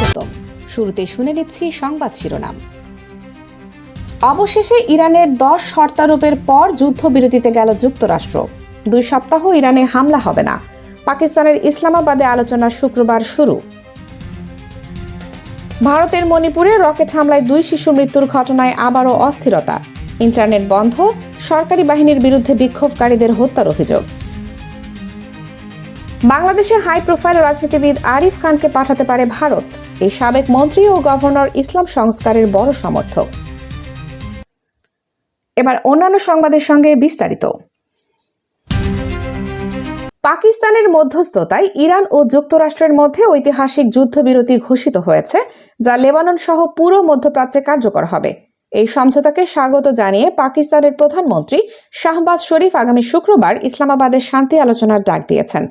স্বাগতম। শুরুতে শুনে নিচ্ছি সংবাদ শিরোনাম। অবশেষে ইরানের 10 শর্তারোপের পর যুদ্ধবিরতিতে গেল যুক্তরাষ্ট্র। 2 সপ্তাহ ইরানে হামলা হবে না। পাকিস্তানের ইসলামাবাদে আলোচনা শুক্রবার শুরু। ভারতের মণিপুরে রকেট হামলায় 2 শিশু মৃত্যুর ঘটনায় আবারও অস্থিরতা। ইন্টারনেট বন্ধ, সরকারি বাহিনীর বিরুদ্ধে বিক্ষোভকারীদের হত্যার অভিযোগ। বাংলাদেশে হাই প্রোফাইল রাজনীতিবিদ আরিফ খানকে পাঠাতে পারে ভারত। এই সাবেক মন্ত্রী ও গভর্নর ইসলাম সংস্কারের বড় সমর্থক। এবার অন্যান্য সংবাদের সঙ্গে বিস্তারিত। পাকিস্তানের মধ্যস্থতায় ইরান ও যুক্তরাষ্ট্রের মধ্যে ঐতিহাসিক যুদ্ধবিরতি ঘোষিত হয়েছে, যা লেবানন সহ পুরো মধ্যপ্রাচ্যে কার্যকর হবে। এই সমঝোতাকে স্বাগত জানিয়ে পাকিস্তানের প্রধানমন্ত্রী শাহবাজ শরীফ আগামী শুক্রবার ইসলামাবাদে শান্তি আলোচনার ডাক দিয়েছেন।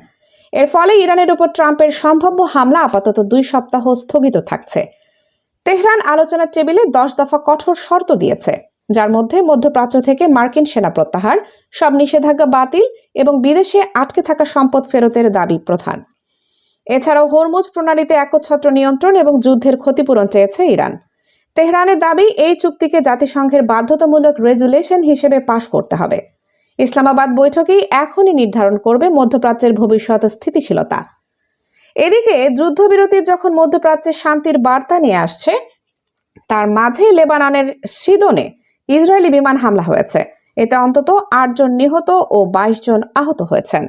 এর ফলে ইরানের উপর ট্রাম্পের সম্ভাব্য হামলা আপাতত 2 সপ্তাহ স্থগিত থাকছে। তেহরান আলোচনার টেবিলে 10 দফা কঠোর শর্ত দিয়েছে, যার মধ্যে মধ্যপ্রাচ্য থেকে মার্কিন সেনা প্রত্যাহার, সব নিষেধাজ্ঞা বাতিল এবং বিদেশে আটকে থাকা সম্পদ ফেরতের দাবি প্রধান। এছাড়াও হরমুজ প্রণালীতে একচ্ছত্র নিয়ন্ত্রণ এবং যুদ্ধের ক্ষতিপূরণ চেয়েছে ইরান। তেহরানের দাবি, এই চুক্তিকে জাতিসংঘের বাধ্যতামূলক রেজুলেশন হিসেবে পাশ করতে হবে। ইসলামাবাদ বৈঠকেই এখনই নির্ধারণ করবে মধ্যপ্রাচ্যের ভবিষ্যৎ স্থিতিশীলতা। এদিকে যুদ্ধবিরতির যখন মধ্যপ্রাচ্যে শান্তির বার্তা নিয়ে আসছে, তার মাঝেই লেবাননের সিদনে ইসরায়েলি বিমান হামলা হয়েছে। এতে অন্তত 8 জন নিহত ও 22 জন আহত হয়েছেন।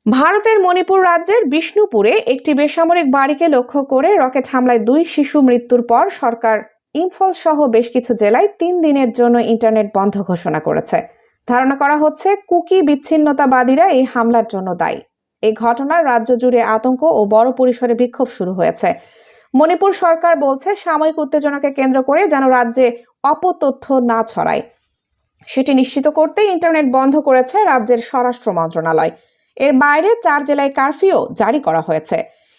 ভারতের মণিপুর রাজ্যের বিষ্ণুপুরে একটি বেসামরিক বাড়িকে লক্ষ্য করে রকেট হামলায় 2 শিশু মৃত্যুর পর সরকার ইম্ফল সহ বেশ কিছু জেলায় 3 দিনের জন্য ইন্টারনেট বন্ধ ঘোষণা করেছে। ধারণা করা হচ্ছে কুকি বিচ্ছিন্নতাবাদীরা এই হামলার জন্য দায়ী। এই ঘটনার রাজ্য জুড়ে আতঙ্ক ও বড় পরিসরে বিক্ষোভ শুরু হয়েছে। মণিপুর সরকার বলছে, সাময়িক উত্তেজনাকে কেন্দ্র করে যেন রাজ্যে অপতথ্য না ছড়ায়, সেটি নিশ্চিত করতে ইন্টারনেট বন্ধ করেছে রাজ্যের স্বরাষ্ট্র মন্ত্রণালয়। এর বাইরে 4 জেলায় কারফিউ জারি করা হয়েছে।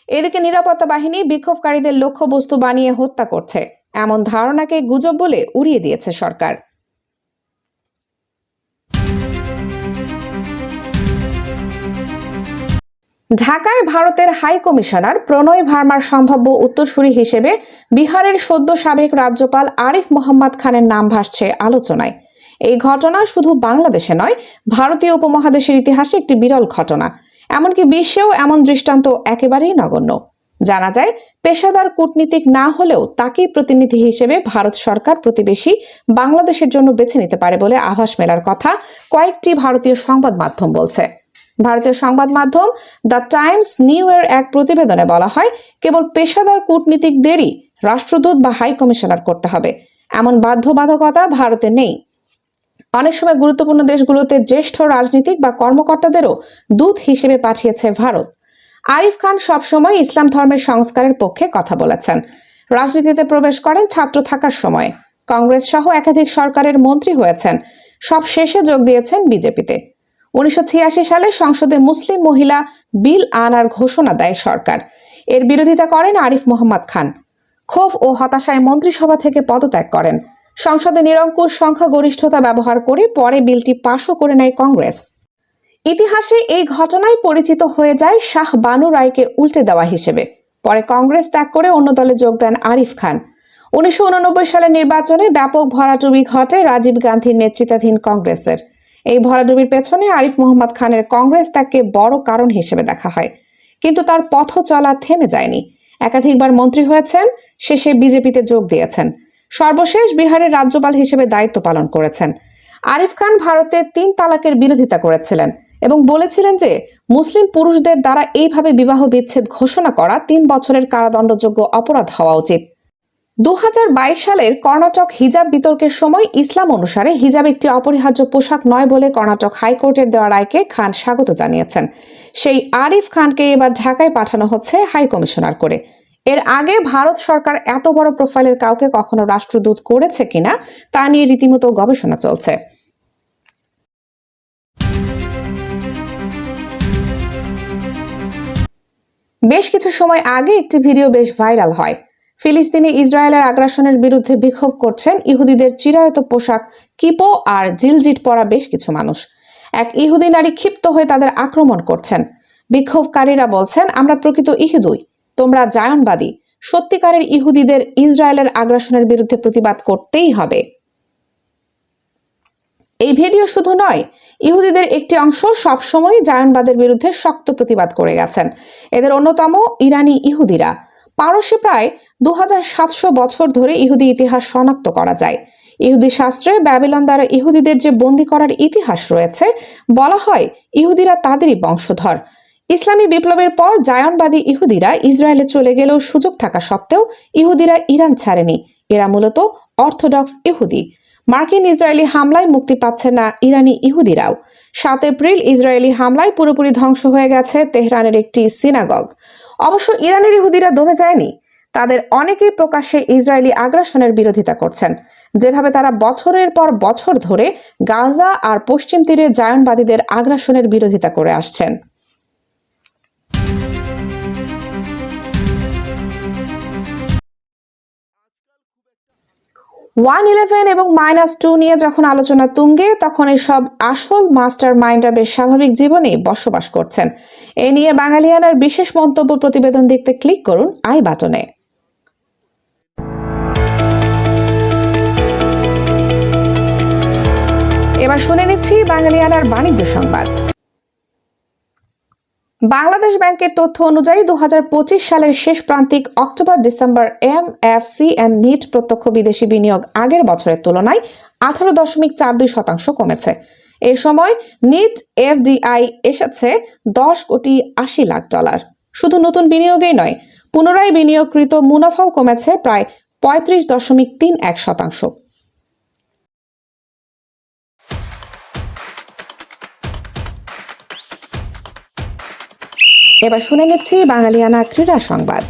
এদিকে নিরাপত্তা বাহিনী বিক্ষোভকারীদের লক্ষ্যবস্তু বানিয়ে হত্যা করছে, এমন ধারণাকে গুজব বলে উড়িয়ে দিয়েছে সরকার। ঢাকায় ভারতের হাই কমিশনার প্রণয় ভার্মার সম্ভাব্য উত্তরসূরি হিসেবে বিহারের সদ্য সাবেক রাজ্যপাল আরিফ মোহাম্মদ খানের নাম ভাসছে আলোচনায়। এই ঘটনা শুধু বাংলাদেশে নয়, ভারতীয় উপমহাদেশের ইতিহাসে একটি বিরল ঘটনা। এমনকি বিশ্বেও এমন দৃষ্টান্ত একেবারেই নগণ্য। জানা যায়, পেশাদার কূটনীতিক না হলেও তাকেই প্রতিনিধি হিসেবে ভারত সরকার প্রতিবেশী বাংলাদেশের জন্য বেছে নিতে পারে বলে আভাস মেলার কথা কয়েকটি ভারতীয় সংবাদ মাধ্যম বলছে। ভারতীয় সংবাদ মাধ্যম দ্য টাইমস নিউ এর এক প্রতিবেদনে বলা হয়, কেবল পেশাদার কূটনীতিকদেরই রাষ্ট্রদূত বা হাই কমিশনার করতে হবে, এমন বাধ্যবাধকতা ভারতে নেই। অনেক সময় গুরুত্বপূর্ণ দেশগুলোতে জ্যেষ্ঠ রাজনীতিক বা কর্মকর্তাদেরও দূত হিসেবে পাঠিয়েছে ভারত। আরিফ খান সবসময় ইসলাম ধর্মের সংস্কারের পক্ষে কথা বলেছেন। রাজনীতিতে প্রবেশ করেন ছাত্র থাকার সময়। কংগ্রেস সহ একাধিক সরকারের মন্ত্রী হয়েছেন। সব শেষে যোগ দিয়েছেন বিজেপিতে। 1986 সালে সংসদে মুসলিম মহিলা বিল আনার ঘোষণা দেয় সরকার। এর বিরোধিতা করেন আরিফ মোহাম্মদ খান। ক্ষোভ ও হতাশায় মন্ত্রিসভা থেকে পদত্যাগ করেন। সংসদে নিরঙ্কুশ সংখ্যাগরিষ্ঠতা ব্যবহার করে পরে বিলটি পাশও করে নেয় কংগ্রেস। ইতিহাসে এই ঘটনায় পরিচিত হয়ে যায় শাহ বানু রায়কে উল্টে দেওয়া হিসেবে। পরে কংগ্রেস ত্যাগ করে অন্য দলে যোগ দেন আরিফ খান। 1989 সালের নির্বাচনে ব্যাপক ভরাডুবি ঘটে রাজীব গান্ধীর নেতৃত্বাধীন কংগ্রেসের। এই ভরাডুবির পেছনে আরিফ মোহাম্মদ খানের কংগ্রেস ত্যাগকে বড় কারণ হিসেবে দেখা হয়। কিন্তু তার পথ চলা থেমে যায়নি। একাধিকবার মন্ত্রী হয়েছেন, শেষে বিজেপিতে যোগ দিয়েছেন। সর্বশেষ বিহারের রাজ্যপাল হিসেবে দায়িত্ব পালন করেছেন। আরিফ খান ভারতে 3 তালাকের বিরোধিতা করেছিলেন এবং বলেছিলেন যে মুসলিম পুরুষদের দ্বারা এইভাবে বিবাহ বিচ্ছেদ ঘোষণা করা 3 বছরের কারাদণ্ডযোগ্য অপরাধ হওয়া উচিত। 2022 সালের কর্ণাটক হিজাব বিতর্কের সময় ইসলাম অনুসারে হিজাব একটি অপরিহার্য পোশাক নয় বলে কর্ণাটক হাইকোর্টের দেওয়া রায়কে খান স্বাগত জানিয়েছেন। সেই আরিফ খানকে এবার ঢাকায় পাঠানো হচ্ছে হাই কমিশনার করে। এর আগে ভারত সরকার এত বড় প্রোফাইলের কাউকে কখনো রাষ্ট্রদূত করেছে কিনা তা নিয়ে রীতিমতো গবেষণা চলছে। বেশ কিছু সময় আগে একটি ভিডিও বেশ ভাইরাল হয়, ফিলিস্তিনে ইসরায়েলের আগ্রাসনের বিরুদ্ধে বিক্ষোভ করছেন ইহুদিদের চিরায়ত পোশাক কিপো আর জিলজিট পরা বেশ কিছু মানুষ। এক ইহুদি নারী ক্ষিপ্ত হয়ে তাদের আক্রমণ করছেন। বিক্ষোভকারীরা বলছেন, আমরা প্রকৃত ইহুদি, তোমরা জায়নবাদী। সত্যিকারের ইহুদিদের ইসরায়েলের আগ্রাসনের বিরুদ্ধে প্রতিবাদ করতেই হবে। এই ভিডিও শুধু নয়, ইহুদিদের একটি অংশ সবসময় জায়নবাদের বিরুদ্ধে শক্ত প্রতিবাদ করে গেছেন। এদের অন্যতম ইরানি ইহুদিরা। পারস্যে প্রায় 2700 বছর ধরে ইহুদি ইতিহাস শনাক্ত করা যায়। ইহুদি শাস্ত্রে ব্যাবিলন দ্বারা ইহুদিদের যে বন্দী করার ইতিহাস রয়েছে, বলা হয় ইহুদিরা তাদেরই বংশধর। ইসলামী বিপ্লবের পর জায়নবাদী ইহুদিরা ইসরায়েলে চলে গেলেও সুযোগ থাকা সত্ত্বেও ইহুদিরা ইরান ছাড়েনি। এরা মূলত অর্থোডক্স ইহুদি। মার্কিন ইসরায়েলি হামলায় মুক্তি পাচ্ছে না ইরানি ইহুদিরাও। 7 এপ্রিল ইসরায়েলি হামলায় পুরোপুরি ধ্বংস হয়ে গেছে তেহরানের একটি সিনাগগ। অবশ্য ইরানের ইহুদিরা দমে যায়নি। তাদের অনেকেই প্রকাশ্যে ইসরায়েলি আগ্রাসনের বিরোধিতা করছেন। যেভাবে তারা বছরের পর বছর ধরে গাজা আর পশ্চিম তীরে জায়নবাদীদের আগ্রাসনের বিরোধিতা করে আসছেন। 111 এবং -2 নিয়ে যখন আলোচনা তুঙ্গে, তখন এসব আসল মাস্টার মাইন্ডরা বেশ স্বাভাবিক জীবনে বসবাস করছেন। এ নিয়ে বাঙালিয়ানার বিশেষ মন্তব্য প্রতিবেদন দেখতে ক্লিক করুন আই বাটনে। এবার শুনে নিচ্ছি বাঙালিয়ানার বাণিজ্য সংবাদ। বাংলাদেশ ব্যাংকের তথ্য অনুযায়ী 2025 সালের শেষ প্রান্তিক অক্টোবর-ডিসেম্বর MFCN নিট প্রত্যক্ষ বিদেশি বিনিয়োগ আগের বছরের তুলনায় 18.42% কমেছে। এ সময় নিট FDI এসেছে $10.80 কোটি। শুধু নতুন বিনিয়োগেই নয়, পুনরায় বিনিয়োগকৃত মুনাফাও কমেছে প্রায় 35.31%। এবার শুনে নিচ্ছি বাঙালিয়ানা ক্রীড়া সংবাদ।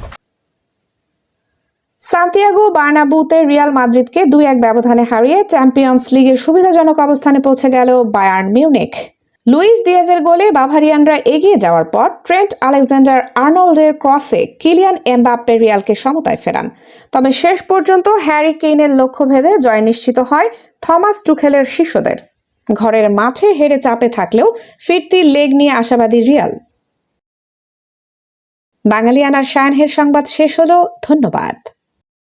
সান্তিয়াগো বার্নাব্যুতে রিয়াল মাদ্রিদকে 2-1 ব্যবধানে হারিয়ে চ্যাম্পিয়ন্স লিগের সুবিধাজনক অবস্থানে পৌঁছে গেল বায়ার্ন মিউনিখ। লুইস দিয়াজের গোলে বাভারিয়ানরা এগিয়ে যাওয়ার পর ট্রেন্ট আলেকজান্ডার আর্নল্ডের ক্রসে কিলিয়ান এমবাপ্পে রিয়ালকে সমতায় ফেরান। তবে শেষ পর্যন্ত হ্যারি কেইনের লক্ষ্যভেদে জয় নিশ্চিত হয় থমাস টুখেলের শিষ্যদের। ঘরের মাঠে হেরে চাপে থাকলেও ফিরতি লেগ নিয়ে আশাবাদী রিয়াল। বাঙালিয়ানার সায়ানহের সংবাদ শেষ হলো। ধন্যবাদ।